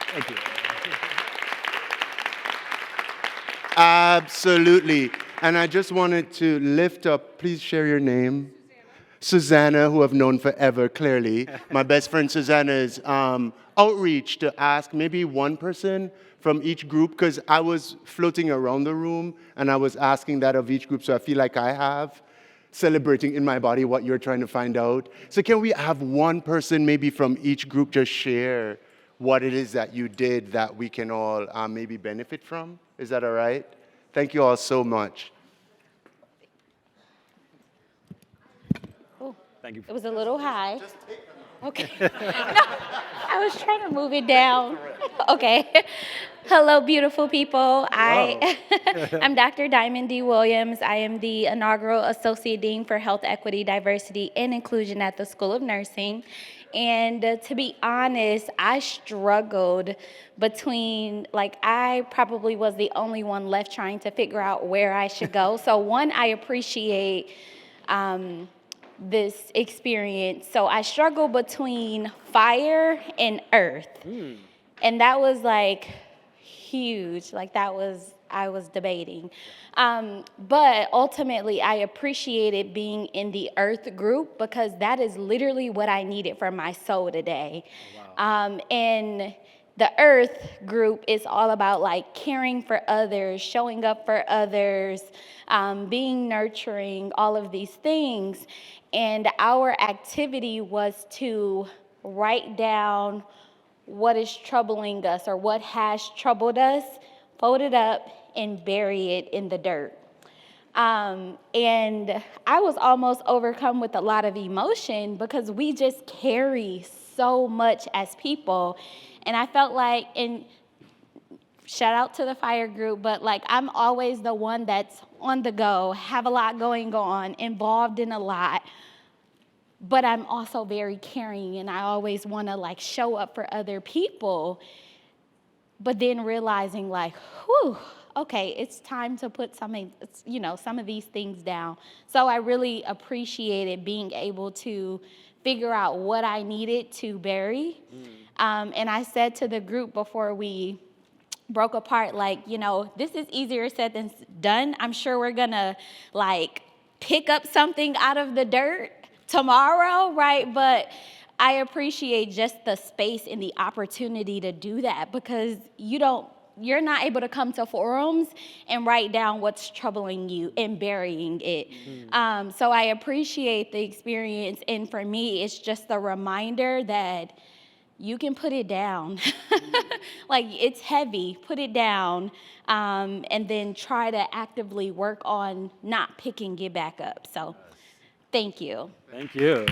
Thank you. Absolutely. And I just wanted to lift up, please share your name. Susanna, who I've known forever, clearly. My best friend Susanna's outreach to ask maybe one person from each group, because I was floating around the room and I was asking that of each group, so I feel like I have, celebrating in my body what you're trying to find out. So can we have one person maybe from each group just share what it is that you did that we can all maybe benefit from? Is that all right? Thank you all so much. Thank you. It was a little high. Okay. No, I was trying to move it down. Okay. Hello, beautiful people. I'm Dr. Diamond D. Williams. I am the inaugural Associate Dean for Health, Equity, Diversity, and Inclusion at the School of Nursing. And to be honest, I struggled between, I probably was the only one left trying to figure out where I should go. So one, I appreciate this experience. So I struggle between fire and earth. And that was huge. I was debating. But ultimately, I appreciated being in the earth group because that is literally what I needed for my soul today. Oh, wow. And the earth group is all about caring for others, showing up for others, being nurturing, all of these things. And our activity was to write down what is troubling us or what has troubled us, fold it up, and bury it in the dirt. And I was almost overcome with a lot of emotion because we just carry so much as people. And I felt like, and shout out to the fire group, but like I'm always the one that's on the go, have a lot going on, involved in a lot. But I'm also very caring, and I always want to like show up for other people. But then realizing like, whew, okay, it's time to put some of these things down. So I really appreciated being able to figure out what I needed to bury. And I said to the group before we broke apart, like, this is easier said than done. I'm sure we're gonna like pick up something out of the dirt tomorrow, right? But I appreciate just the space and the opportunity to do that, because you're not able to come to forums and write down what's troubling you and burying it. So I appreciate the experience, and for me, it's just a reminder that you can put it down. Like, it's heavy, put it down, and then try to actively work on not picking it back up. So thank you. Thank you.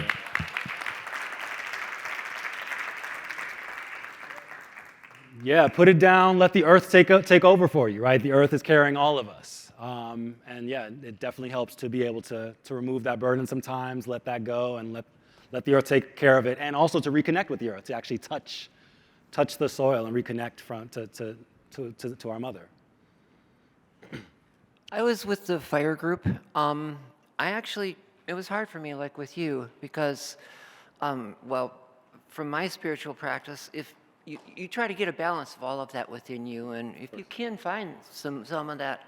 Yeah, put it down, let the earth take over for you, right? The earth is carrying all of us. And yeah, it definitely helps to be able to remove that burden sometimes, let that go, and let the earth take care of it, and also to reconnect with the earth, to actually touch the soil and reconnect to our mother. I was with the fire group. It was hard for me, like with you, because, from my spiritual practice, if you try to get a balance of all of that within you, and if you can find some of that,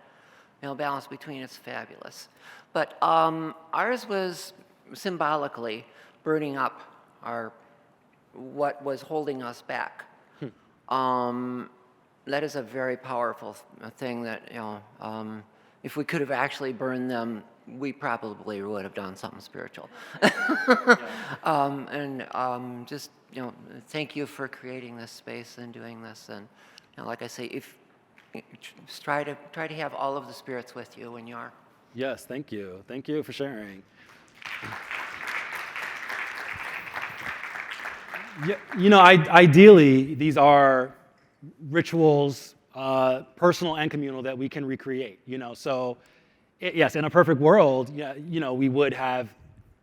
balance between, it's fabulous. But ours was symbolically burning up what was holding us back. That is a very powerful thing that, if we could have actually burned them, we probably would have done something spiritual. Just, thank you for creating this space and doing this. And, like I say, if try to have all of the spirits with you when you are. Yes, thank you. Thank you for sharing. Yeah, ideally, these are rituals, personal and communal, that we can recreate. So yes, in a perfect world, we would have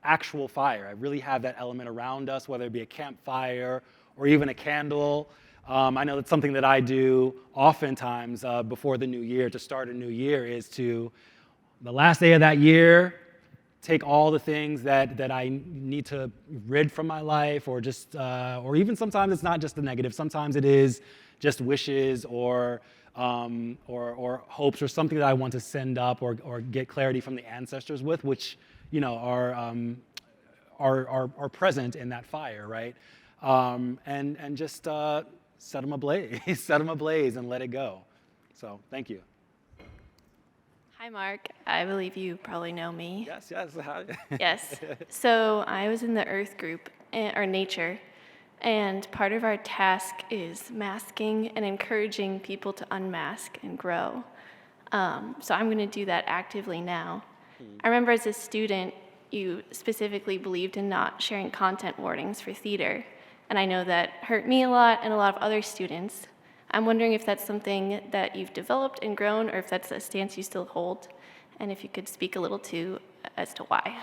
actual fire. I really have that element around us, whether it be a campfire or even a candle. I know that's something that I do oftentimes before the new year, to start a new year, is to, the last day of that year, take all the things that I need to rid from my life, or just, or even sometimes it's not just the negative. Sometimes it is just wishes or hopes, or something that I want to send up or get clarity from the ancestors with, which are present in that fire, right? And just set them ablaze, and let it go. So thank you. Hi, Mark. I believe you probably know me. Yes. Yes. So I was in the Earth group, or nature, and part of our task is masking and encouraging people to unmask and grow. So I'm going to do that actively now. I remember as a student, you specifically believed in not sharing content warnings for theater, and I know that hurt me a lot and a lot of other students. I'm wondering if that's something that you've developed and grown, or if that's a stance you still hold, and if you could speak a little as to why.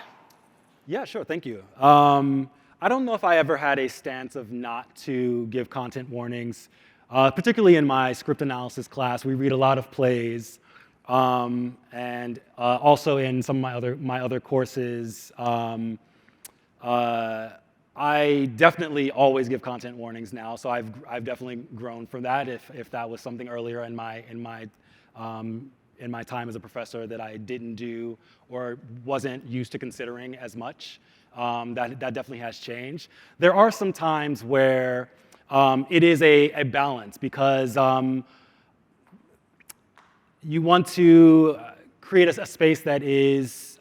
Yeah, sure, thank you. I don't know if I ever had a stance of not to give content warnings. Particularly in my script analysis class, we read a lot of plays, and also in some of my other courses, I definitely always give content warnings now, so I've definitely grown from that. If that was something earlier in my time as a professor that I didn't do or wasn't used to considering as much, that definitely has changed. There are some times where it is a balance, because you want to create a space that is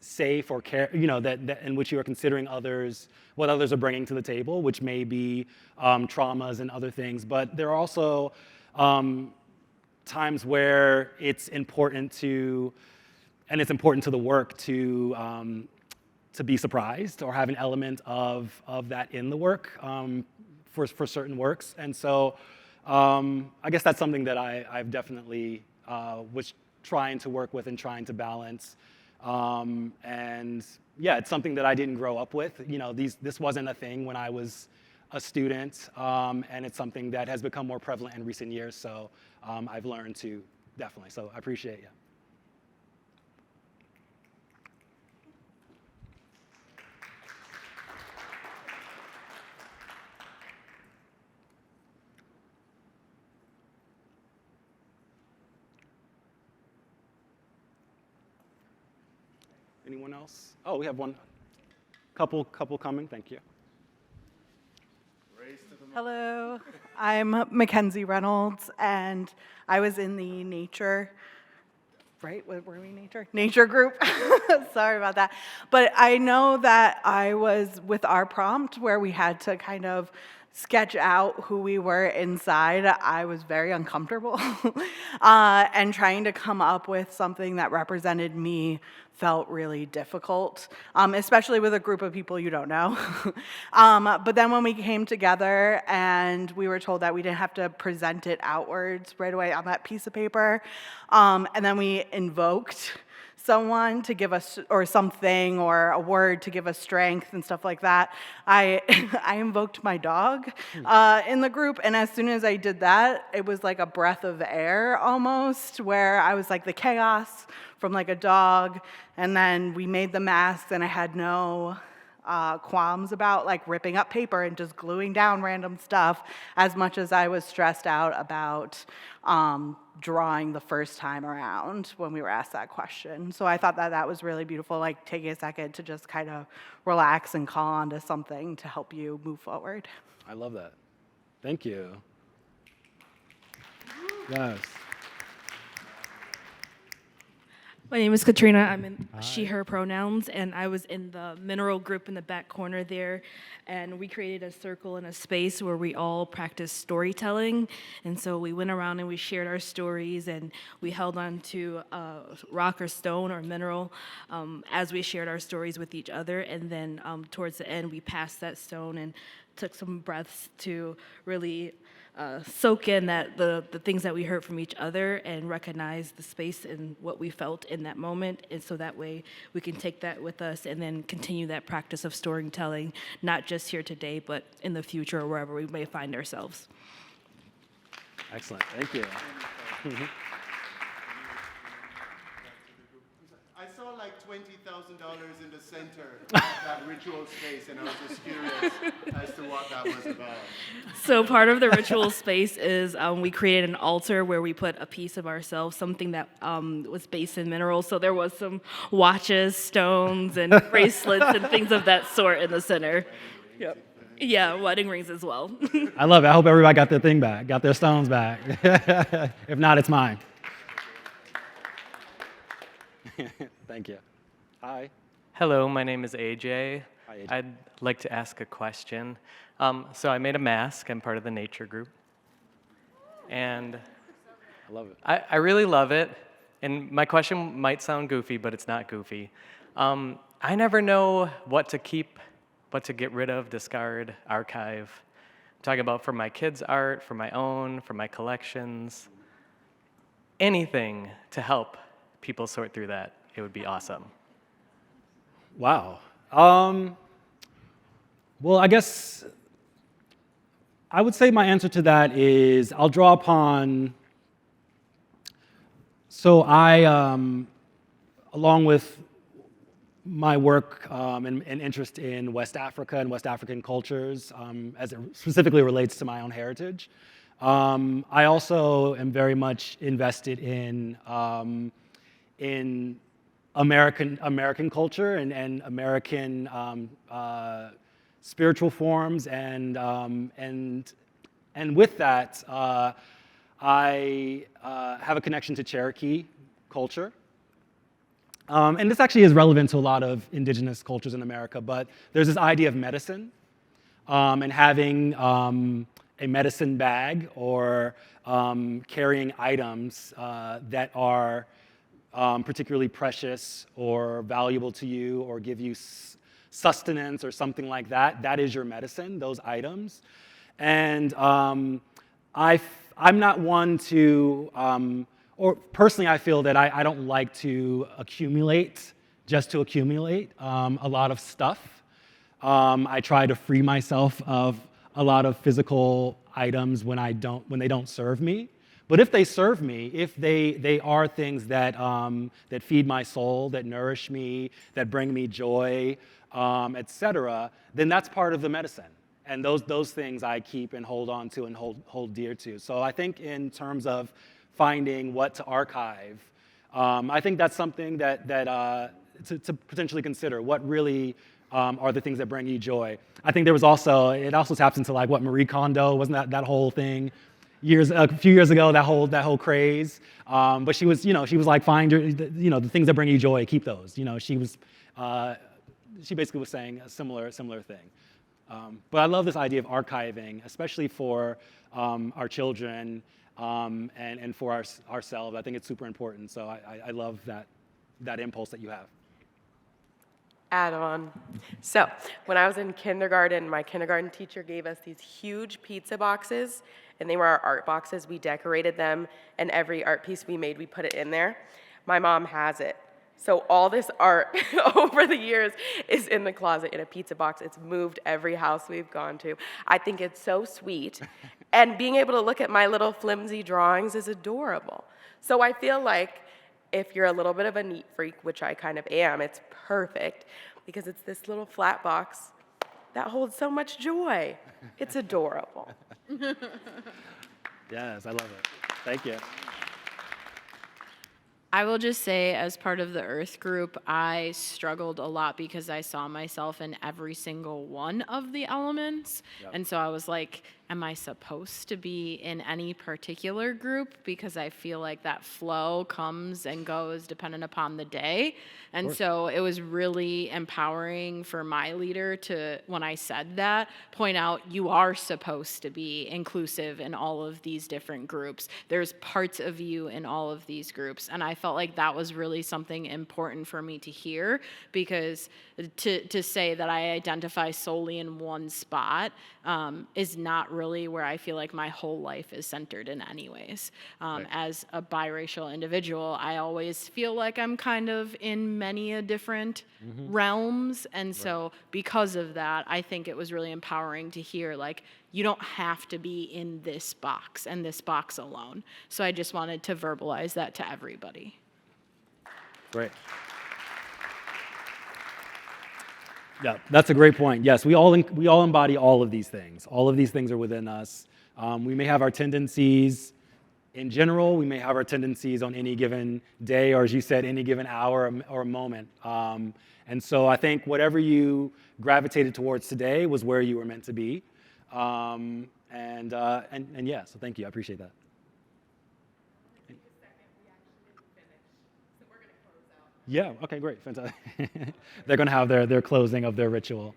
safe, or care, that in which you are considering what others are bringing to the table, which may be traumas and other things. But there are also times where it's important to the work to be surprised or have an element of that in the work for certain works. And so I guess that's something that I've definitely was trying to work with and trying to balance. And yeah, it's something that I didn't grow up with. You know, this wasn't a thing when I was a student, and it's something that has become more prevalent in recent years. So I've learned to definitely. So I appreciate you. Anyone else? Oh, we have one. Couple coming. Thank you. Hello, I'm Mackenzie Reynolds, and I was in the nature, right? What were we, nature? Nature group. Sorry about that. But I know that I was with our prompt where we had to kind of sketch out who we were inside. I was very uncomfortable, and trying to come up with something that represented me felt really difficult, especially with a group of people you don't know. But then when we came together and we were told that we didn't have to present it outwards right away on that piece of paper, and then we invoked someone to give us, or something, or a word to give us strength and stuff like that, I invoked my dog in the group, and as soon as I did that, it was like a breath of air almost, where I was like the chaos from like a dog, and then we made the masks, and I had no qualms about like ripping up paper and just gluing down random stuff, as much as I was stressed out about drawing the first time around when we were asked that question. So I thought that that was really beautiful, like taking a second to just kind of relax and call on to something to help you move forward. I love that. Thank you. Yes. My name is Katrina. I'm in she, her pronouns, and I was in the mineral group in the back corner there, and we created a circle and a space where we all practiced storytelling, and so we went around and we shared our stories, and we held on to rock or stone or mineral as we shared our stories with each other, and then towards the end we passed that stone and took some breaths to really soak in that the things that we heard from each other and recognize the space and what we felt in that moment, and so that way we can take that with us and then continue that practice of storytelling, not just here today, but in the future or wherever we may find ourselves. Excellent. Thank you. I saw like $20,000 in the center of that ritual space, and I was just curious as to what that was about. So part of the ritual space is we created an altar where we put a piece of ourselves, something that was based in minerals. So there was some watches, stones, and bracelets and things of that sort in the center. Yep. Yeah, wedding rings as well. I love it. I hope everybody got their thing back, got their stones back. If not, it's mine. Thank you. Hi. Hello, my name is AJ. Hi, AJ. I'd like to ask a question. So I made a mask. I'm part of the nature group. And I love it. I really love it. And my question might sound goofy, but it's not goofy. I never know what to keep, what to get rid of, discard, archive. I'm talking about for my kids' art, for my own, for my collections. Anything to help people sort through that, it would be awesome. Wow. Well, I guess I would say my answer to that is I'll draw upon. So I, along with my work and interest in West Africa and West African cultures, as it specifically relates to my own heritage, I also am very much invested in American culture and American spiritual forms, and with that, I have a connection to Cherokee culture. And this actually is relevant to a lot of indigenous cultures in America, but there's this idea of medicine and having a medicine bag or carrying items that are particularly precious or valuable to you or give you sustenance or something like that, that is your medicine, those items. And I'm not one to, or personally I feel that I don't like to accumulate just to accumulate a lot of stuff. I try to free myself of a lot of physical items when they don't serve me. But if they serve me, if they are things that that feed my soul, that nourish me, that bring me joy, etc., then that's part of the medicine. And those things I keep and hold on to and hold dear to. So I think in terms of finding what to archive, I think that's something that to potentially consider. What really are the things that bring you joy? I think it also taps into like what Marie Kondo, wasn't that whole thing? A few years ago, that whole craze. But she was like, find the things that bring you joy, keep those. She basically was saying a similar thing. But I love this idea of archiving, especially for our children and for ourselves. I think it's super important. So I love that impulse that you have. Add on. So when I was in kindergarten, my kindergarten teacher gave us these huge pizza boxes, and they were our art boxes. We decorated them, and every art piece we made, we put it in there. My mom has it. So all this art over the years is in the closet in a pizza box. It's moved every house we've gone to. I think it's so sweet. And being able to look at my little flimsy drawings is adorable. So I feel like if you're a little bit of a neat freak, which I kind of am, it's perfect because it's this little flat box that holds so much joy. It's adorable. Yes, I love it. Thank you. I will just say, as part of the Earth group, I struggled a lot because I saw myself in every single one of the elements. Yep. And so I was like, am I supposed to be in any particular group? Because I feel like that flow comes and goes dependent upon the day. And so it was really empowering for my leader to, when I said that, point out you are supposed to be inclusive in all of these different groups. There's parts of you in all of these groups. And I felt like that was really something important for me to hear, because to say that I identify solely in one spot is not really where I feel like my whole life is centered in anyways. Right. As a biracial individual, I always feel like I'm kind of in many a different realms. And so because of that, I think it was really empowering to hear, like, you don't have to be in this box and this box alone. So I just wanted to verbalize that to everybody. Great. Yeah, that's a great point. Yes, we all embody all of these things. All of these things are within us. We may have our tendencies in general. We may have our tendencies on any given day, or as you said, any given hour or moment. And so I think whatever you gravitated towards today was where you were meant to be. And yeah, so thank you. I appreciate that. Yeah, okay, great, fantastic. They're going to have their closing of their ritual.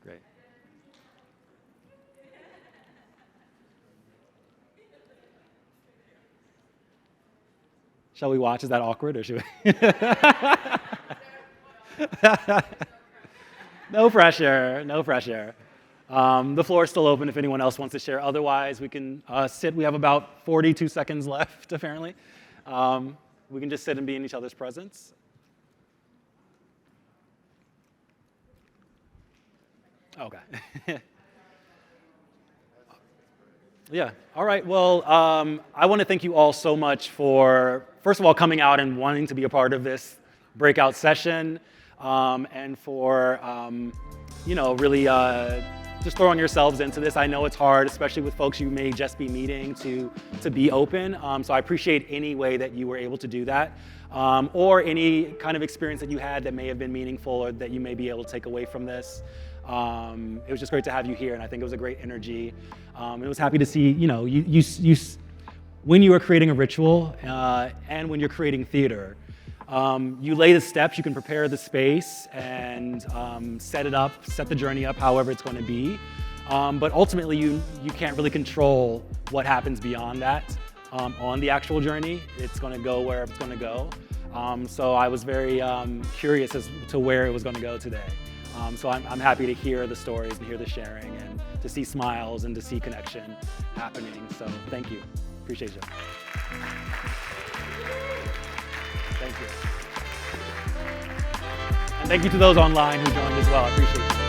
Great. Shall we watch? Is that awkward, or should we? No pressure, no pressure. The floor is still open if anyone else wants to share. Otherwise, we can sit. We have about 42 seconds left, apparently. We can just sit and be in each other's presence. Okay. Yeah, all right. Well, I want to thank you all so much for, first of all, coming out and wanting to be a part of this breakout session, and for, really just throwing yourselves into this. I know it's hard, especially with folks you may just be meeting, to be open. So I appreciate any way that you were able to do that, or any kind of experience that you had that may have been meaningful or that you may be able to take away from this. It was just great to have you here, and I think it was a great energy. It was happy to see, you when you are creating a ritual and when you're creating theater, You lay the steps, you can prepare the space and set it up, set the journey up however it's going to be. But ultimately, you can't really control what happens beyond that on the actual journey. It's going to go wherever it's going to go. So I was very curious as to where it was going to go today. So I'm happy to hear the stories and hear the sharing and to see smiles and to see connection happening. So thank you. Appreciate you. Thank you. And thank you to those online who joined as well. I appreciate it.